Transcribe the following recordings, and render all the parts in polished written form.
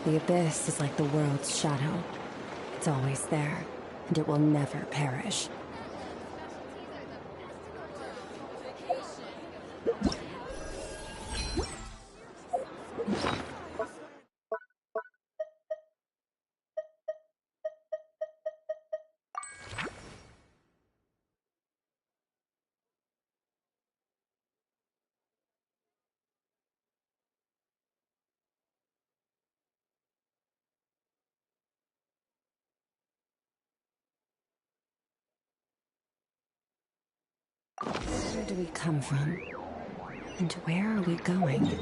The abyss is like the world's shadow. It's always there, and it will never perish. Where do we come from? And where are we going?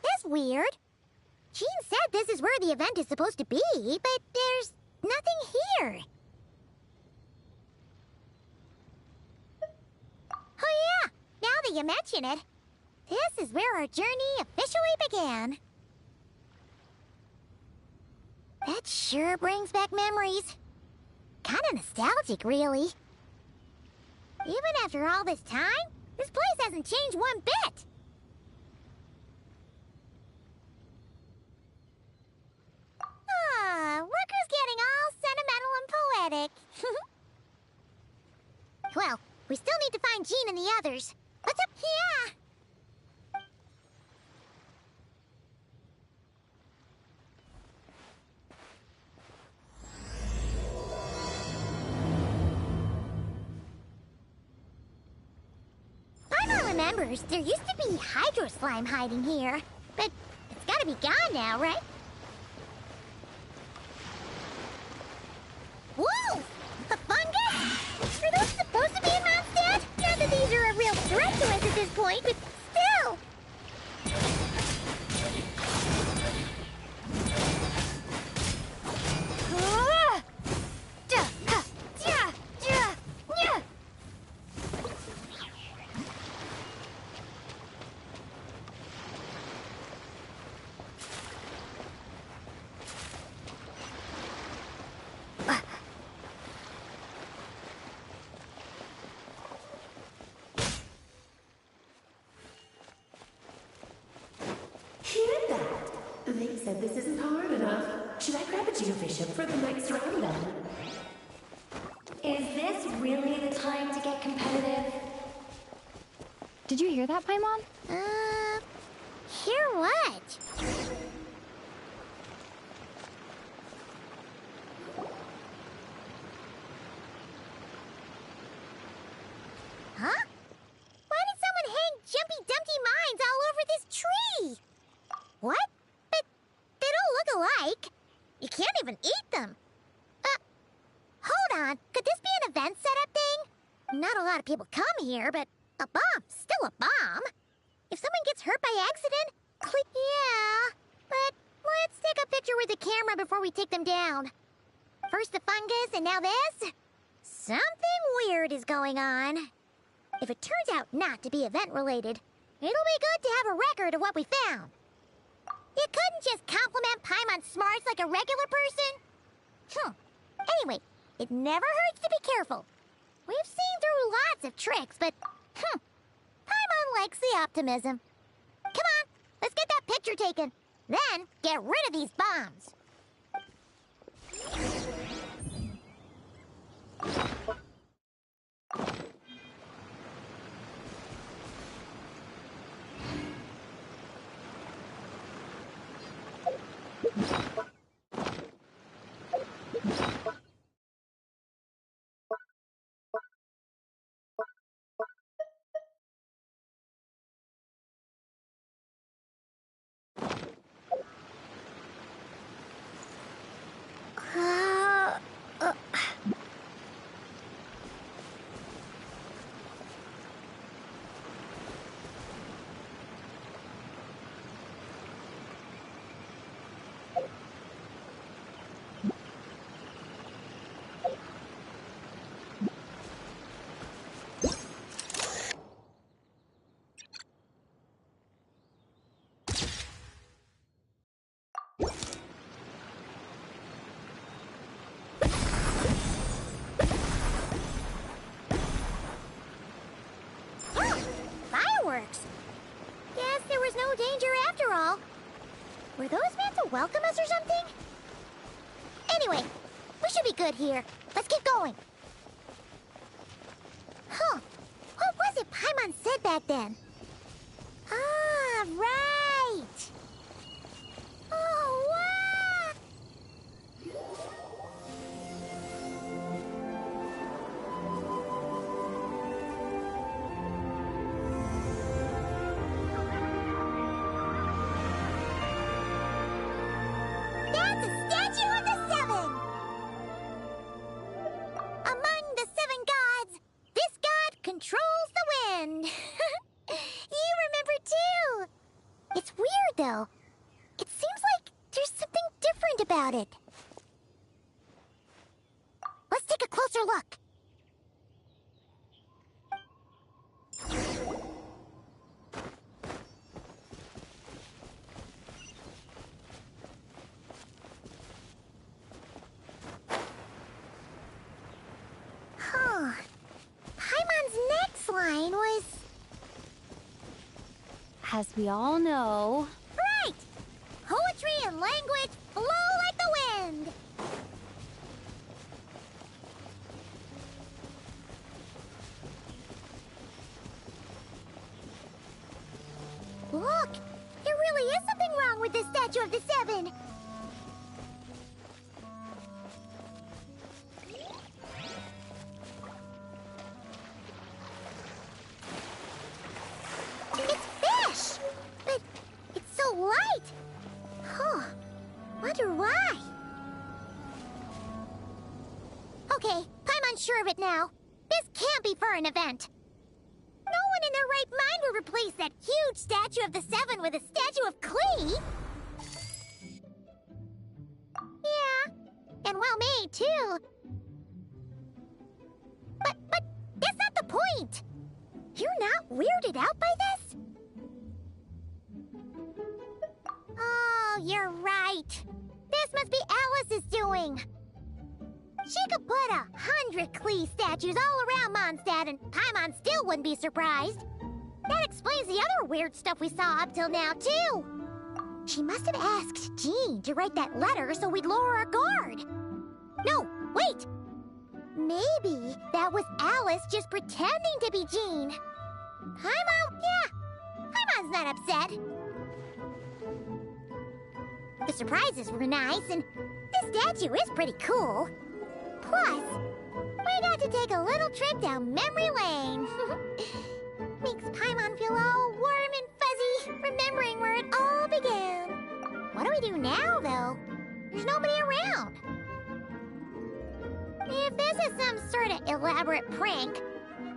That's weird. Jean said this is where the event is supposed to be, but there's nothing here. Oh yeah, now that you mention it, this is where our journey officially began. That sure brings back memories. Kinda nostalgic, really. Even after all this time, this place hasn't changed one bit. Rooker's getting all sentimental and poetic. Well, we still need to find Jean and the others. What's up? Yeah! Paimon remembers there used to be Hydro Slime hiding here, but it's gotta be gone now, right? Whoa! A fungus? Are those supposed to be in Mondstadt? Not that these are a real threat to us at this point, but still! They said this isn't hard enough. Should I grab a Geobishop for the next round then? Is this really the time to get competitive? Did you hear that, Paimon? Hear what? Huh? Why did someone hang Jumpy Dumpty mines all over this tree? What? But they don't look alike. You can't even eat them. Hold on. Could this be an event setup thing? Not a lot of people come here, but a bomb's still a bomb. If someone gets hurt by accident, click. Yeah, but let's take a picture with the camera before we take them down. First the fungus, and now this? Something weird is going on. If it turns out not to be event-related, it'll be good to have a record of what we found. You couldn't just compliment Paimon's smarts like a regular person? Anyway, it never hurts to be careful. We've seen through lots of tricks, but, Paimon likes the optimism. Come on, let's get that picture taken. Then, get rid of these bombs. Were those meant to welcome us or something? Anyway, we should be good here. Let's keep going. Huh. What was it Paimon said back then? Ah, right. Oh, wow. That's a statue of the seven! Among the seven gods, this god controls the wind. You remember too. It's weird though. It seems like there's something different about it. Let's take a closer look. Huh. Paimon's next line was... As we all know, Right! Poetry and language flow like the wind! Look! There really is something wrong with this statue of the seven! It's fish! But it's so light! Huh. Wonder why? Okay, Paimon's sure of it now. This can't be for an event. No one in their right mind would replace that huge statue of the seven with a statue of Klee! Yeah, and well made, too. But that's not the point! You're not weirded out by this? Oh, you're right. This must be Alice's doing. She could put 100 Klee statues all around Mondstadt and Paimon still wouldn't be surprised. That explains the other weird stuff we saw up till now, too. She must have asked Jean to write that letter so we'd lower our guard. No, wait! Maybe that was Alice just pretending to be Jean. Paimon, yeah, Paimon's not upset. The surprises were nice, and this statue is pretty cool. Plus, we got to take a little trip down memory lane. Makes Paimon feel all warm and fuzzy, remembering where it all began. What do we do now, though? There's nobody around. If this is some sort of elaborate prank,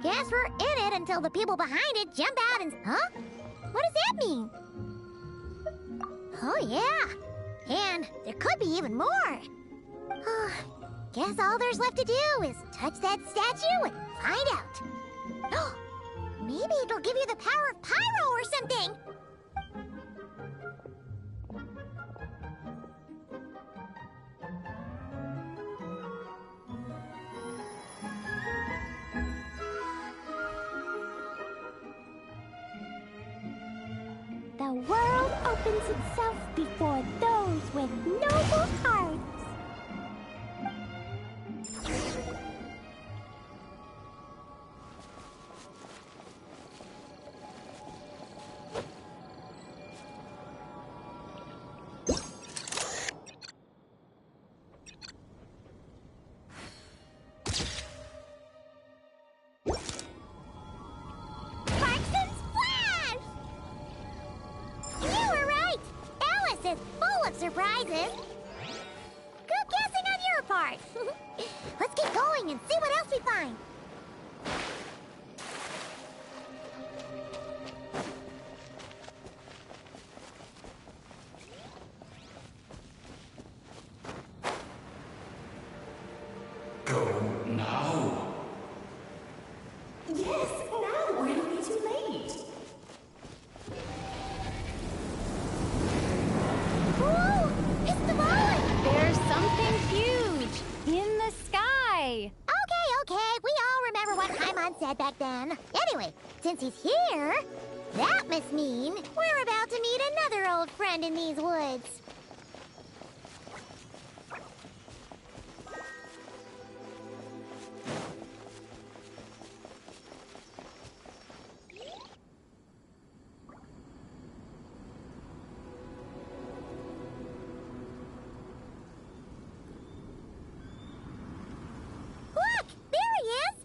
guess we're in it until the people behind it jump out and... Huh? What does that mean? Oh, yeah. And there could be even more. Guess all there's left to do is touch that statue and find out. Maybe it'll give you the power of Pyro or something. the world opens itself before those with noble hearts. Surprises. Good guessing on your part. Let's keep going and see what else we find. Go now. Yes, now, or it'll be too late. There's something huge in the sky. Okay, we all remember what Paimon said back then. Anyway, since he's here, That must mean we're about to meet another old friend in these woods. Look! There he is!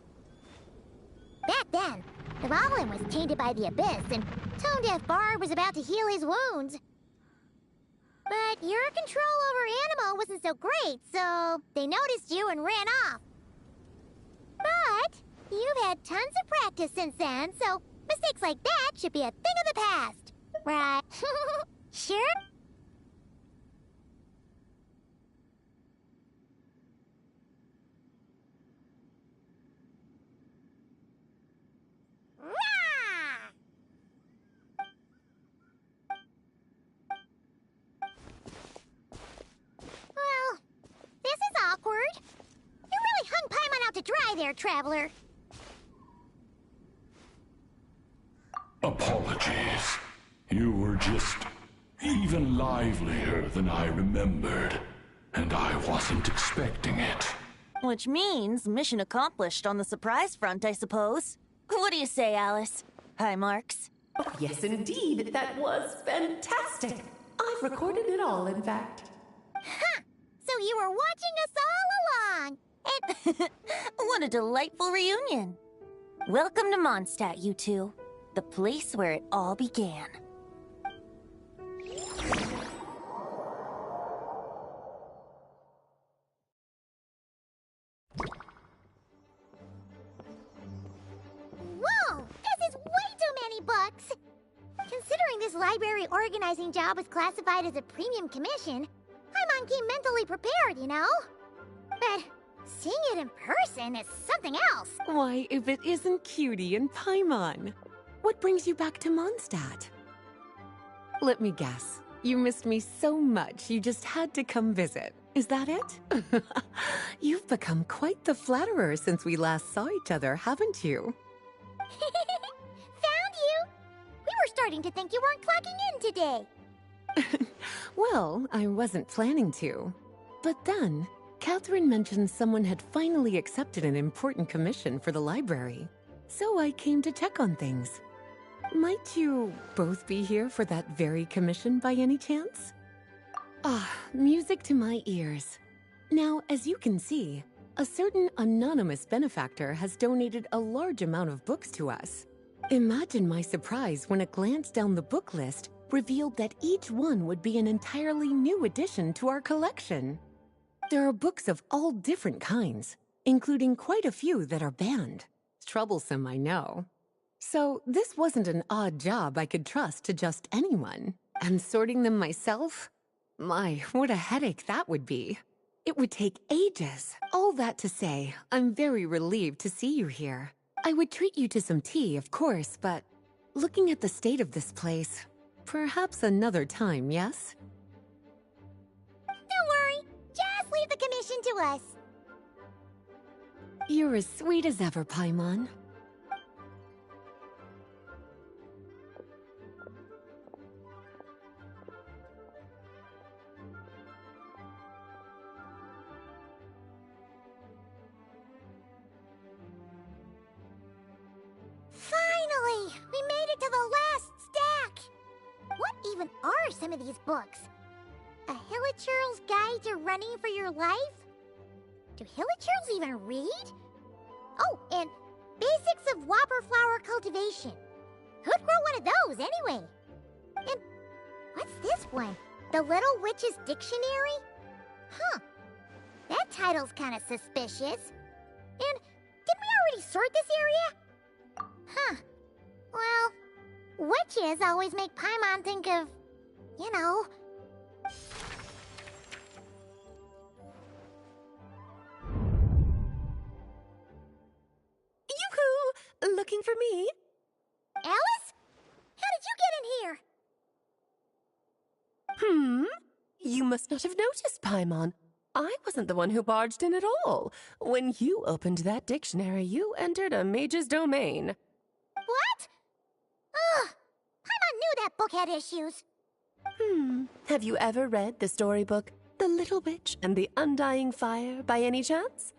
Back then, the Goblin was tainted by the Abyss, and Tone Deaf Bard was about to heal his wounds. But your control over Animo wasn't so great, so they noticed you and ran off. But you've had tons of practice since then, so mistakes like that should be a thing of the past. Right? Sure? Rah! Well, this is awkward. You really hung Paimon out to dry there, Traveler. Apologies. You were just even livelier than I remembered, and I wasn't expecting it. Which means mission accomplished on the surprise front, I suppose. What do you say, Alice? Hi, Marks. Yes, indeed. That was fantastic. I've recorded it all, in fact. Huh! So you were watching us all along. And What a delightful reunion. Welcome to Mondstadt, you two. The place where it all began. whoa! This is way too many books! Considering this library organizing job was classified as a premium commission, Paimon came mentally prepared, you know? But seeing it in person is something else. Why, if it isn't Cutie and Paimon? What brings you back to Mondstadt? Let me guess. You missed me so much you just had to come visit. Is that it? You've become quite the flatterer since we last saw each other, haven't you? Found you! We were starting to think you weren't clocking in today. Well, I wasn't planning to. But then, Catherine mentioned someone had finally accepted an important commission for the library. So I came to check on things. Might you both be here for that very commission by any chance? Ah, music to my ears. Now, as you can see, a certain anonymous benefactor has donated a large amount of books to us. Imagine my surprise when a glance down the book list revealed that each one would be an entirely new addition to our collection. There are books of all different kinds, including quite a few that are banned. Troublesome, I know. So this wasn't an odd job I could trust to just anyone. And sorting them myself? My, what a headache that would be. It would take ages. All that to say, I'm very relieved to see you here. I would treat you to some tea, of course, but looking at the state of this place, perhaps another time, yes? Don't worry, just leave the commission to us. You're as sweet as ever, Paimon. Finally! We made it to the last stack! What even are some of these books? A Hilichurl's Guide to Running for Your Life? Do Hilichurls even read? Oh, and Basics of Whopper Flower Cultivation. Who'd grow one of those, anyway? And what's this one? The Little Witch's Dictionary? Huh. That title's kind of suspicious. And didn't we already sort this area? Huh. Well, witches always make Paimon think of, you know. Yoo-hoo! Looking for me? Alice? How did you get in here? You must not have noticed, Paimon. I wasn't the one who barged in at all. When you opened that dictionary, you entered a mage's domain. What? Ugh, that book had issues. Have you ever read the storybook, The Little Witch and the Undying Fire, by any chance?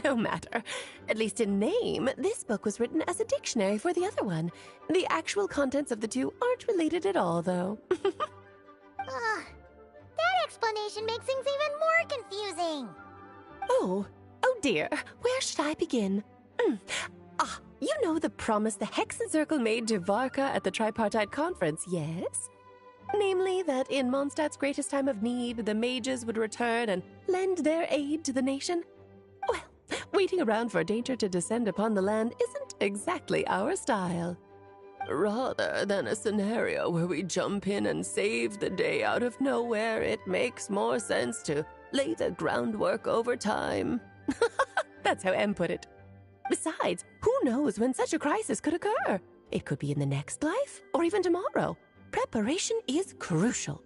No matter. At least in name, this book was written as a dictionary for the other one. The actual contents of the two aren't related at all, though. That explanation makes things even more confusing. Oh dear. Where should I begin? You know the promise the Hexen Circle made to Varka at the Tripartite Conference, yes? Namely, that in Mondstadt's greatest time of need, the mages would return and lend their aid to the nation? Well, waiting around for danger to descend upon the land isn't exactly our style. Rather than a scenario where we jump in and save the day out of nowhere, it makes more sense to lay the groundwork over time. That's how Em put it. Besides, who knows when such a crisis could occur? It could be in the next life, or even tomorrow. Preparation is crucial.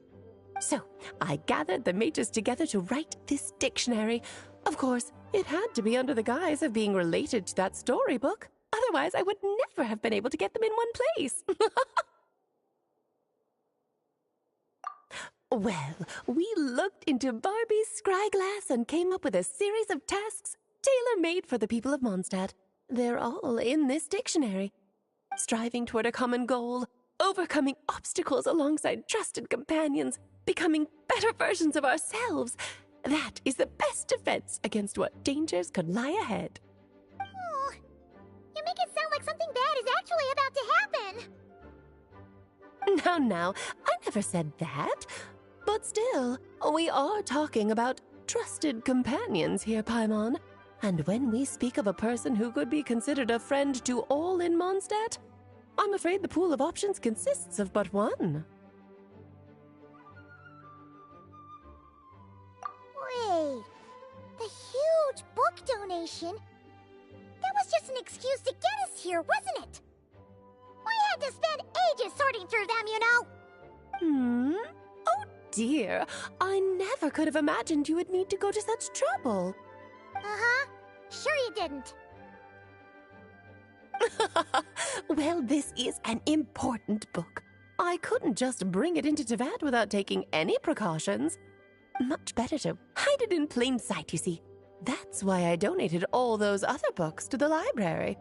So, I gathered the mages together to write this dictionary. Of course, it had to be under the guise of being related to that storybook. Otherwise, I would never have been able to get them in one place. Well, we looked into Barbie's scryglass and came up with a series of tasks tailor-made for the people of Mondstadt. They're all in this dictionary. Striving toward a common goal, overcoming obstacles alongside trusted companions, becoming better versions of ourselves. That is the best defense against what dangers could lie ahead. Oh, you make it sound like something bad is actually about to happen. Now, I never said that. But still, we are talking about trusted companions here, Paimon. And when we speak of a person who could be considered a friend to all in Mondstadt, I'm afraid the pool of options consists of but one. Wait, the huge book donation? That was just an excuse to get us here, wasn't it? We had to spend ages sorting through them, you know. Oh dear, I never could have imagined you would need to go to such trouble. Uh-huh. Sure you didn't. Well, this is an important book. I couldn't just bring it into Teyvat without taking any precautions. Much better to hide it in plain sight, you see. That's why I donated all those other books to the library.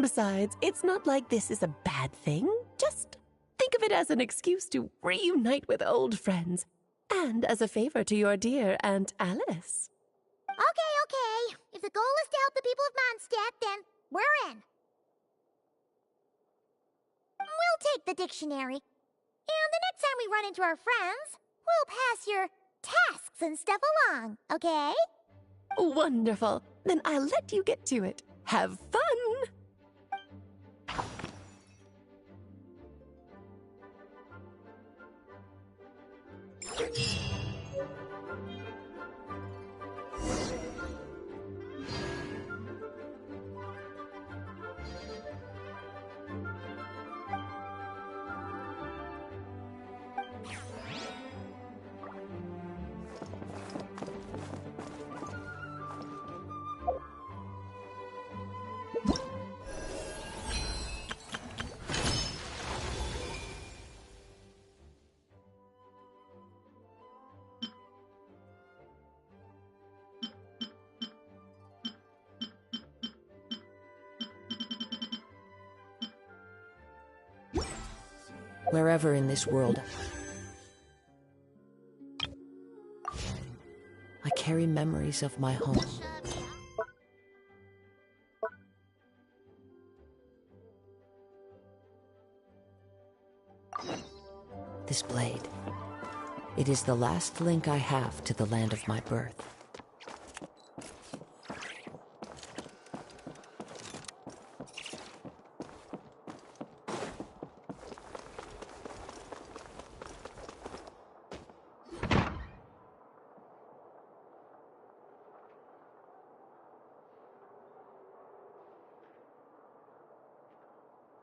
Besides, it's not like this is a bad thing. Just think of it as an excuse to reunite with old friends. And as a favor to your dear Aunt Alice. Okay. If the goal is to help the people of Mondstadt, then we're in. We'll take the dictionary. And the next time we run into our friends, we'll pass your tasks and stuff along, okay? Wonderful. Then I'll let you get to it. Have fun! Wherever in this world, I carry memories of my home. This blade, it is the last link I have to the land of my birth.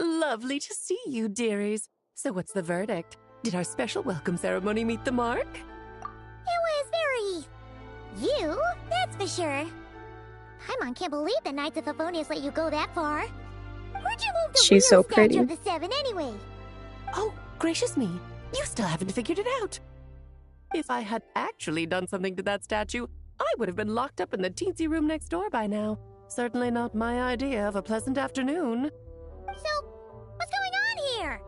Lovely to see you, dearies. So what's the verdict? Did our special welcome ceremony meet the mark? It was very... you, that's for sure. Paimon can't believe the Knights of Favonius let you go that far. Where'd you move the She's real so statue pretty. of the Seven anyway? Oh, gracious me. You still haven't figured it out. If I had actually done something to that statue, I would have been locked up in the teensy room next door by now. Certainly not my idea of a pleasant afternoon. So, what's going on here?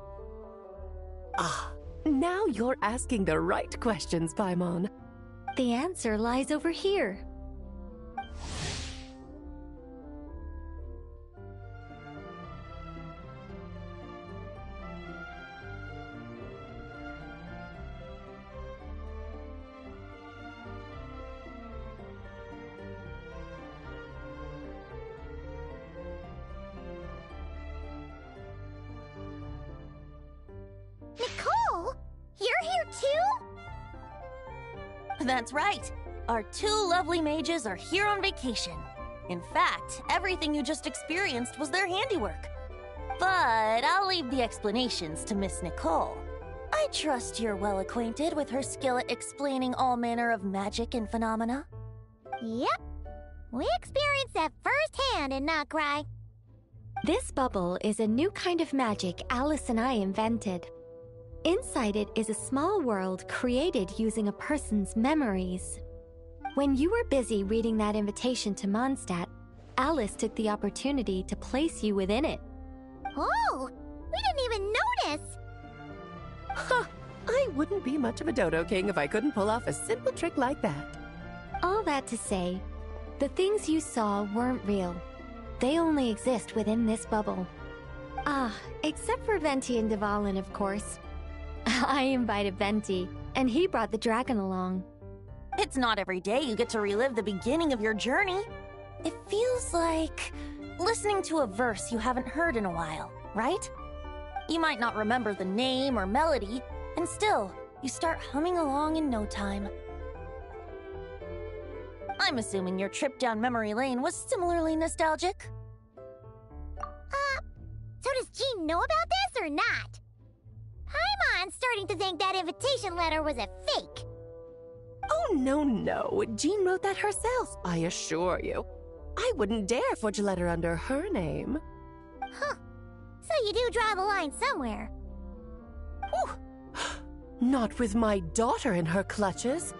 Ah, now you're asking the right questions, Paimon. The answer lies over here. Nicole? You're here too? That's right. Our two lovely mages are here on vacation. In fact, everything you just experienced was their handiwork. But I'll leave the explanations to Miss Nicole. I trust you're well acquainted with her skill at explaining all manner of magic and phenomena. Yep. We experienced that firsthand in Notcry. This bubble is a new kind of magic Alice and I invented. Inside it is a small world created using a person's memories. When you were busy reading that invitation to Mondstadt, Alice took the opportunity to place you within it. Oh, we didn't even notice. Huh, I wouldn't be much of a Dodo King if I couldn't pull off a simple trick like that. All that to say, the things you saw weren't real. They only exist within this bubble. Ah, except for Venti and Dvalin, of course. I invited Venti, and he brought the dragon along. It's not every day you get to relive the beginning of your journey. It feels like listening to a verse you haven't heard in a while, right? You might not remember the name or melody, and still, you start humming along in no time. I'm assuming your trip down memory lane was similarly nostalgic. So does Jean know about this or not? Paimon's starting to think that invitation letter was a fake. Oh, no. Jean wrote that herself, I assure you. I wouldn't dare forge a letter under her name. Huh. So you do draw the line somewhere. Whew. Not with my daughter in her clutches.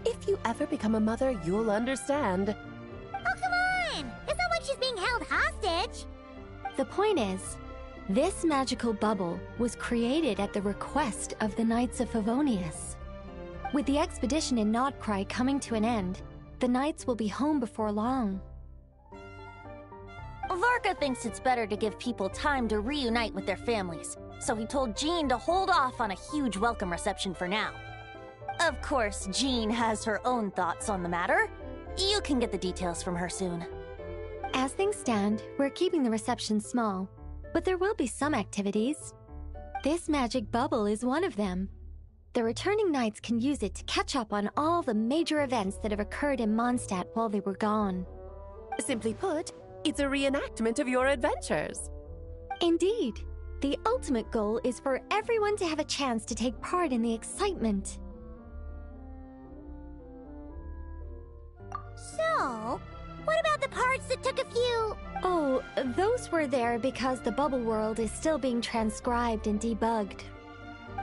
If you ever become a mother, you'll understand. Oh, come on! It's not like she's being held hostage. The point is, this magical bubble was created at the request of the Knights of Favonius. With the expedition in Notcry coming to an end, the Knights will be home before long. Varka thinks it's better to give people time to reunite with their families, so he told Jean to hold off on a huge welcome reception for now. Of course, Jean has her own thoughts on the matter. You can get the details from her soon. As things stand, we're keeping the reception small, but there will be some activities. This magic bubble is one of them. The returning Knights can use it to catch up on all the major events that have occurred in Mondstadt while they were gone. Simply put, it's a reenactment of your adventures. Indeed. The ultimate goal is for everyone to have a chance to take part in the excitement. So, what about the parts that took a few... Oh, those were there because the bubble world is still being transcribed and debugged.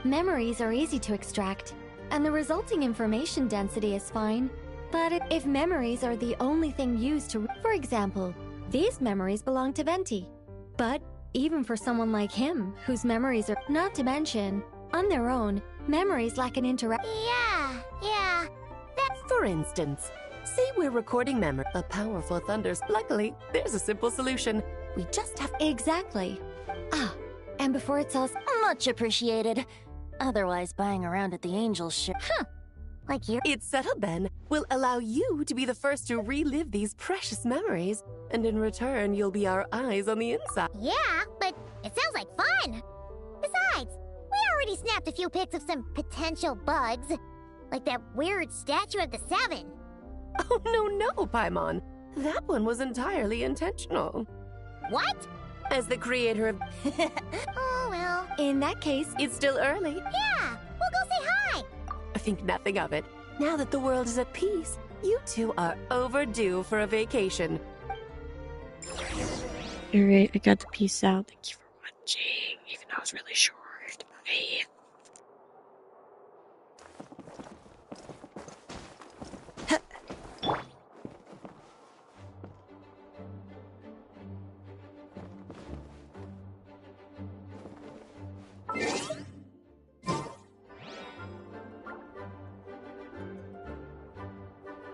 Memories are easy to extract, and the resulting information density is fine. But if memories are the only thing used to... For example, these memories belong to Venti. But even for someone like him, whose memories are... Not to mention, on their own, memories lack an interact... Yeah. For instance, say we're recording memory. A powerful thunders. Luckily, there's a simple solution. We just have... Exactly. Ah, and before it's all... Much appreciated. Otherwise, buying around at the Angels ship. Like you're... It's settled then. We'll allow you to be the first to relive these precious memories, and in return, you'll be our eyes on the inside. Yeah, but it sounds like fun. Besides, we already snapped a few pics of some potential bugs. Like that weird statue of the Seven. Oh, no, Paimon. That one was entirely intentional. What? As the creator of... Oh, well. In that case, It's still early. Yeah, we'll go say hi. Think nothing of it. Now that the world is at peace, you two are overdue for a vacation. Alright, I got the piece out. Thank you for watching, even though it was really short. Bye.